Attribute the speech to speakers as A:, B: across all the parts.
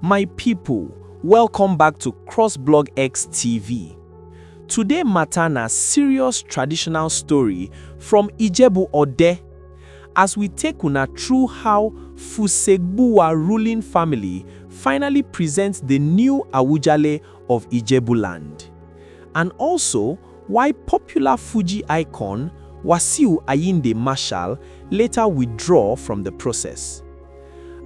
A: My people, welcome back to CROSSBLOGXTV. Today matter na serious traditional story from Ijebu Ode, as we take una through how Fusegbuwa ruling family finally presents the new Awujale of Ijebuland, and also why popular Fuji icon Wasiu Ayinde Marshal later withdraw from the process.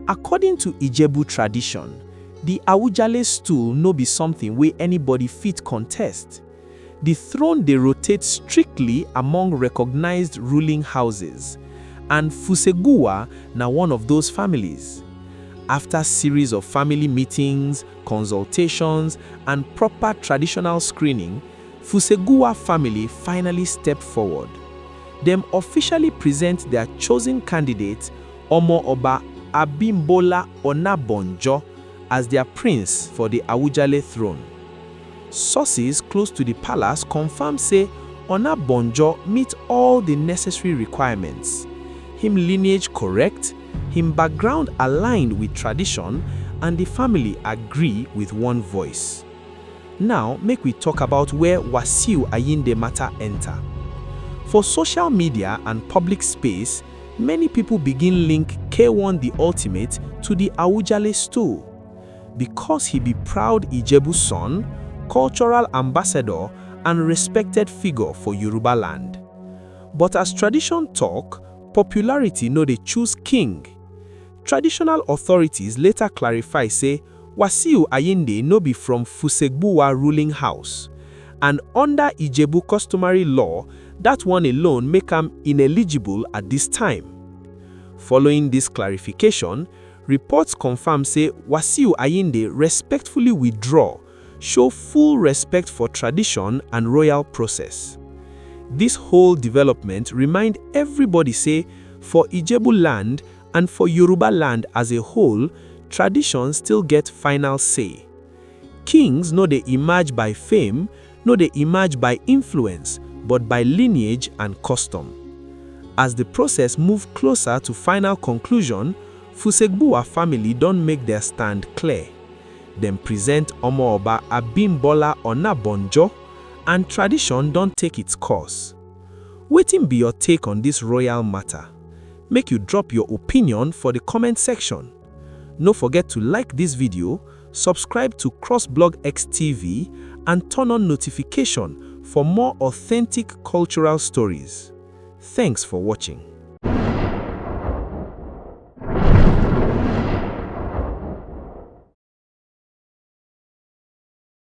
A: According to Ijebu tradition, the Awujale stool no be something where anybody fit contest. The throne they rotate strictly among recognized ruling houses, and Fusegbuwa na one of those families. After series of family meetings, consultations, and proper traditional screening, Fusegbuwa family finally stepped forward. Them officially present their chosen candidate, Omo Oba Abimbola Onabonjo, as their prince for the Awujale throne. Sources close to the palace confirm say Onabonjo meet all the necessary requirements. Him lineage correct, him background aligned with tradition, and the family agree with one voice. Now make we talk about where Wasiu Ayinde matter enter. For social media and public space, many people begin link K1 the Ultimate to the Awujale stool, because he be proud Ijebu son, cultural ambassador, and respected figure for Yoruba land. But as tradition talk, popularity no dey choose king. Traditional authorities later clarify say Wasiu Ayinde no be from Fusegbuwa ruling house, and under Ijebu customary law, that one alone make him ineligible at this time. Following this clarification, reports confirm say Wasiu Ayinde respectfully withdraw, show full respect for tradition and royal process. This whole development remind everybody say for Ijebu land and for Yoruba land as a whole, tradition still get final say. Kings no dey emerge by fame, no dey emerge by influence, but by lineage and custom. As the process move closer to final conclusion, Fusegbuwa family don't make their stand clear. Them present Omo Oba Abimbola Onabonjo, and tradition don't take its course. Wetin be your take on this royal matter? Make you drop your opinion for the comment section. No forget to like this video, subscribe to CROSSBLOGXTV, and turn on notification for more authentic cultural stories. Thanks for watching.